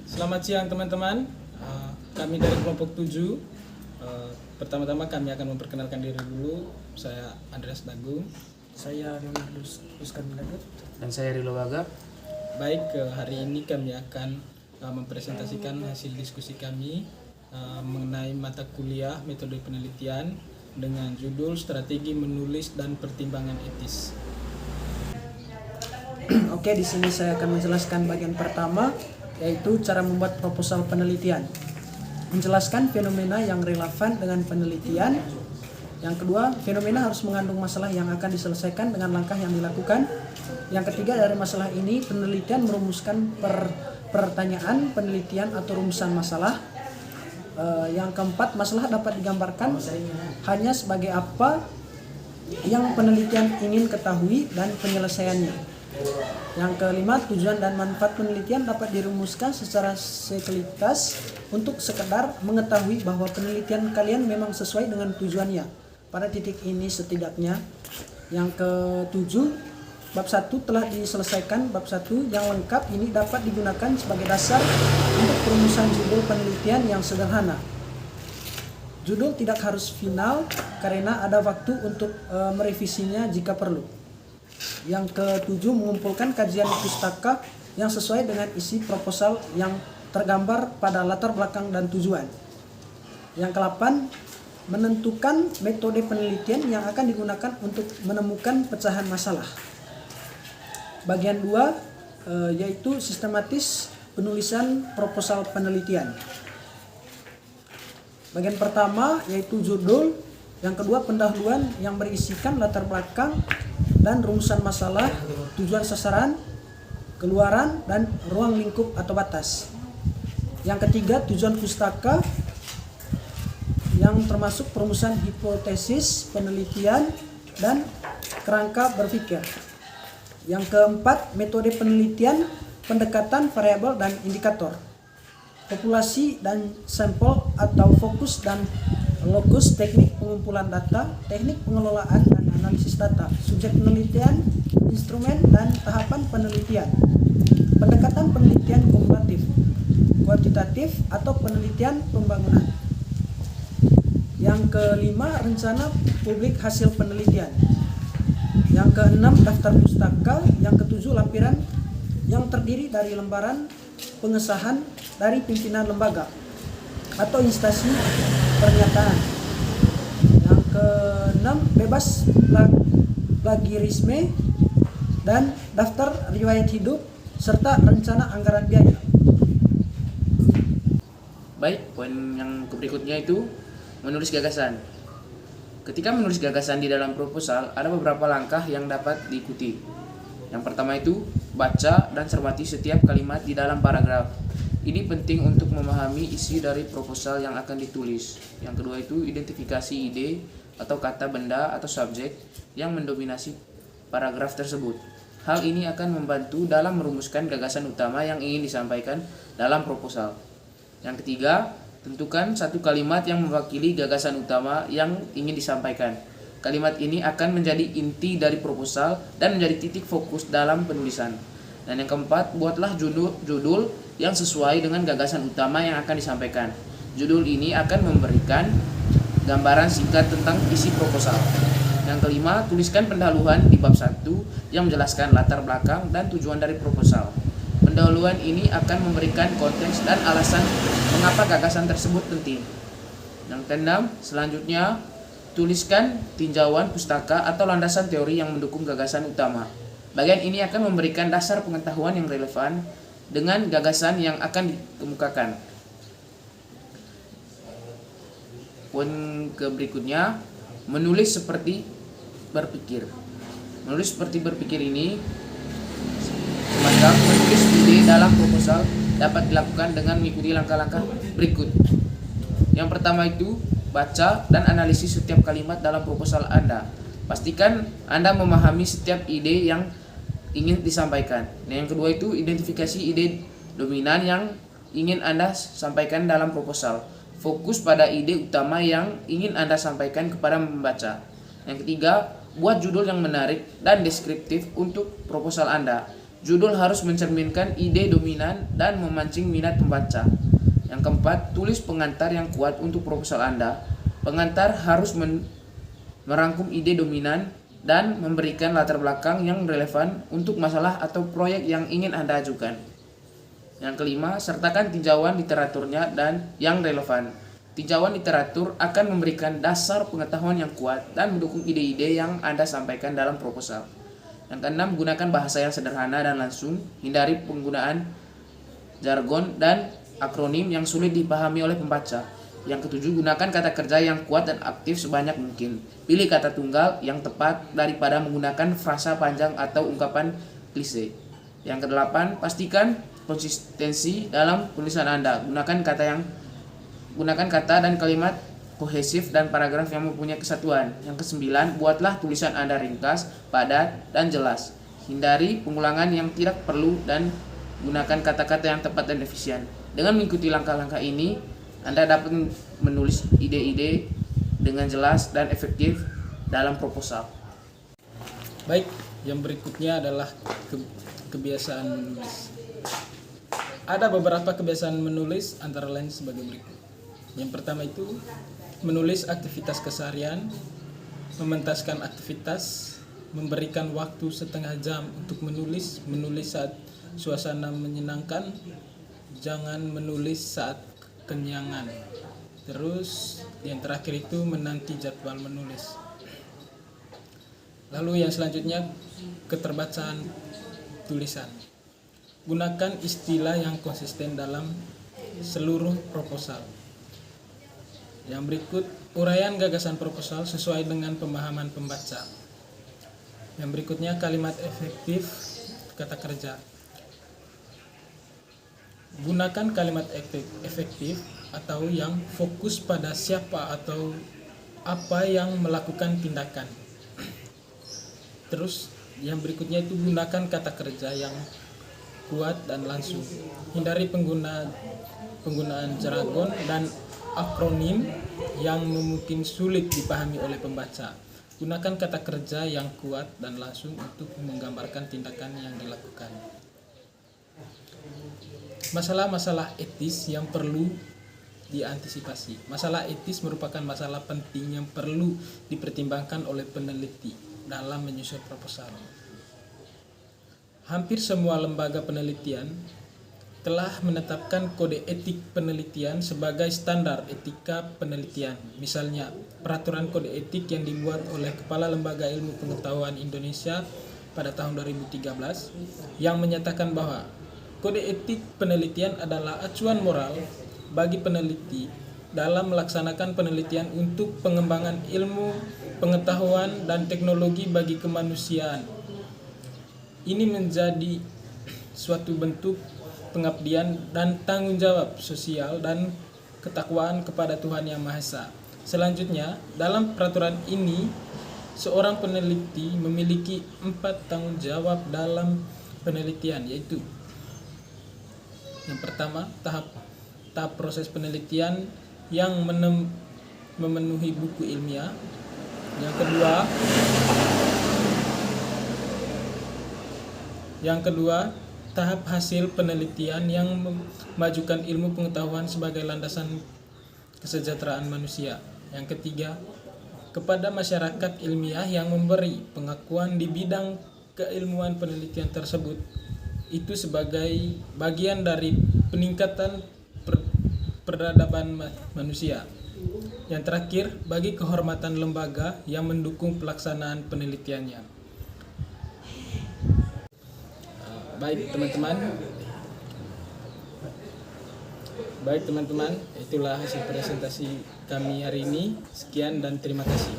Selamat siang teman-teman. Kami dari kelompok 7. Pertama-tama kami akan memperkenalkan diri dulu. Saya Andreas Dagung. Saya Leonardus Ruskan Milagut. Dan saya Rilo Baga. Baik, hari ini kami akan mempresentasikan hasil diskusi kami mengenai mata kuliah metode penelitian dengan judul Strategi Menulis dan Pertimbangan Etis. Oke, di sini saya akan menjelaskan bagian pertama, yaitu cara membuat proposal penelitian. Menjelaskan fenomena yang relevan dengan penelitian. Yang kedua, fenomena harus mengandung masalah yang akan diselesaikan dengan langkah yang dilakukan. Yang ketiga, dari masalah ini penelitian merumuskan pertanyaan penelitian atau rumusan masalah. Yang keempat, masalah dapat digambarkan hanya sebagai apa yang penelitian ingin ketahui dan penyelesaiannya. Yang kelima, tujuan dan manfaat penelitian dapat dirumuskan secara sekaligus untuk sekedar mengetahui bahwa penelitian kalian memang sesuai dengan tujuannya pada titik ini setidaknya. Yang ketujuh, bab 1 telah diselesaikan. Bab 1 yang lengkap ini dapat digunakan sebagai dasar untuk perumusan judul penelitian yang sederhana. Judul tidak harus final karena ada waktu untuk merevisinya jika perlu. Yang ketujuh, mengumpulkan kajian pustaka yang sesuai dengan isi proposal yang tergambar pada latar belakang dan tujuan. Yang ke-8, menentukan metode penelitian yang akan digunakan untuk menemukan pecahan masalah. Bagian 2 yaitu sistematis penulisan proposal penelitian. Bagian pertama yaitu judul, yang kedua pendahuluan yang berisikan latar belakang dan rumusan masalah, tujuan sasaran, keluaran, dan ruang lingkup atau batas. Yang ketiga, tujuan pustaka yang termasuk perumusan hipotesis penelitian dan kerangka berpikir. Yang keempat, metode penelitian, pendekatan variabel dan indikator, populasi dan sampel atau fokus dan lokus, teknik pengumpulan data, teknik pengelolaan dan analisis data, subjek penelitian, instrumen dan tahapan penelitian, pendekatan penelitian kumulatif, kuantitatif atau penelitian pembangunan. Yang kelima, rencana publik hasil penelitian. Yang keenam, daftar pustaka. Yang ketujuh, lampiran yang terdiri dari lembaran pengesahan dari pimpinan lembaga atau instansi pernyataan. Yang keenam, bebas plagiarisme dan daftar riwayat hidup serta rencana anggaran biaya. Baik, poin yang berikutnya itu menulis gagasan. Ketika menulis gagasan di dalam proposal, ada beberapa langkah yang dapat diikuti. Yang pertama itu, baca dan cermati setiap kalimat di dalam paragraf. Ini penting untuk memahami isi dari proposal yang akan ditulis. Yang kedua itu, identifikasi ide atau kata benda atau subjek yang mendominasi paragraf tersebut. Hal ini akan membantu dalam merumuskan gagasan utama yang ingin disampaikan dalam proposal. Yang ketiga, tentukan satu kalimat yang mewakili gagasan utama yang ingin disampaikan. Kalimat ini akan menjadi inti dari proposal dan menjadi titik fokus dalam penulisan. Dan yang keempat, buatlah judul yang sesuai dengan gagasan utama yang akan disampaikan. Judul ini akan memberikan gambaran singkat tentang isi proposal. Yang kelima, tuliskan pendahuluan di bab 1 yang menjelaskan latar belakang dan tujuan dari proposal. Pendahuluan ini akan memberikan konteks dan alasan mengapa gagasan tersebut penting. Yang keenam, selanjutnya tuliskan tinjauan pustaka atau landasan teori yang mendukung gagasan utama. Bagian ini akan memberikan dasar pengetahuan yang relevan dengan gagasan yang akan dikemukakan. Poin berikutnya, menulis seperti berpikir. Menulis seperti berpikir ini semacam menulis ide dalam proposal dapat dilakukan dengan mengikuti langkah-langkah berikut. Yang pertama itu, baca dan analisis setiap kalimat dalam proposal Anda. Pastikan Anda memahami setiap ide yang ingin disampaikan. Nah, yang kedua itu, identifikasi ide dominan yang ingin Anda sampaikan dalam proposal. Fokus pada ide utama yang ingin Anda sampaikan kepada membaca. Yang ketiga, buat judul yang menarik dan deskriptif untuk proposal Anda. Judul harus mencerminkan ide dominan dan memancing minat pembaca. Yang keempat, tulis pengantar yang kuat untuk proposal Anda. Pengantar harus merangkum ide dominan dan memberikan latar belakang yang relevan untuk masalah atau proyek yang ingin Anda ajukan. Yang kelima, sertakan tinjauan literaturnya dan yang relevan. Tinjauan literatur akan memberikan dasar pengetahuan yang kuat dan mendukung ide-ide yang Anda sampaikan dalam proposal. Yang keenam, gunakan bahasa yang sederhana dan langsung. Hindari penggunaan jargon dan akronim yang sulit dipahami oleh pembaca. Yang ketujuh, gunakan kata kerja yang kuat dan aktif sebanyak mungkin. Pilih kata tunggal yang tepat daripada menggunakan frasa panjang atau ungkapan klise. Yang kedelapan, pastikan konsistensi dalam tulisan Anda. Gunakan kata dan kalimat kohesif dan paragraf yang mempunyai kesatuan. Yang kesembilan, buatlah tulisan Anda ringkas, padat, dan jelas. Hindari pengulangan yang tidak perlu dan gunakan kata-kata yang tepat dan efisien. Dengan mengikuti langkah-langkah ini, Anda dapat menulis ide-ide dengan jelas dan efektif dalam proposal. Baik, yang berikutnya adalah kebiasaan menulis. Ada beberapa kebiasaan menulis antara lain sebagai berikut. Yang pertama itu menulis aktivitas keseharian, mementaskan aktivitas, memberikan waktu setengah jam untuk menulis saat suasana menyenangkan, jangan menulis saat kenyangan. Terus yang terakhir itu menanti jadwal menulis. Lalu yang selanjutnya, keterbacaan tulisan. Gunakan istilah yang konsisten dalam seluruh proposal. Yang berikut, uraian gagasan proposal sesuai dengan pemahaman pembaca. Yang berikutnya, kalimat efektif, kata kerja. Gunakan kalimat efektif atau yang fokus pada siapa atau apa yang melakukan tindakan. Terus, yang berikutnya itu gunakan kata kerja yang kuat dan langsung. Hindari penggunaan jargon dan akronim yang mungkin sulit dipahami oleh pembaca. Gunakan kata kerja yang kuat dan langsung untuk menggambarkan tindakan yang dilakukan. Masalah-masalah etis yang perlu diantisipasi. Masalah etis merupakan masalah penting yang perlu dipertimbangkan oleh peneliti dalam menyusun proposal. Hampir semua lembaga penelitian telah menetapkan kode etik penelitian sebagai standar etika penelitian. Misalnya, peraturan kode etik yang dibuat oleh Kepala Lembaga Ilmu Pengetahuan Indonesia pada tahun 2013 yang menyatakan bahwa kode etik penelitian adalah acuan moral bagi peneliti dalam melaksanakan penelitian untuk pengembangan ilmu, pengetahuan, dan teknologi bagi kemanusiaan. Ini menjadi suatu bentuk pengabdian dan tanggung jawab sosial dan ketakwaan kepada Tuhan Yang Maha Esa. Selanjutnya, dalam peraturan ini, seorang peneliti memiliki 4 tanggung jawab dalam penelitian, yaitu yang pertama, tahap proses penelitian yang memenuhi buku ilmiah. Yang kedua, tahap hasil penelitian yang memajukan ilmu pengetahuan sebagai landasan kesejahteraan manusia. Yang ketiga, kepada masyarakat ilmiah yang memberi pengakuan di bidang keilmuan penelitian tersebut, itu sebagai bagian dari peningkatan peradaban manusia. Yang terakhir, bagi kehormatan lembaga yang mendukung pelaksanaan penelitiannya. Baik teman-teman, itulah hasil presentasi kami hari ini. Sekian dan terima kasih.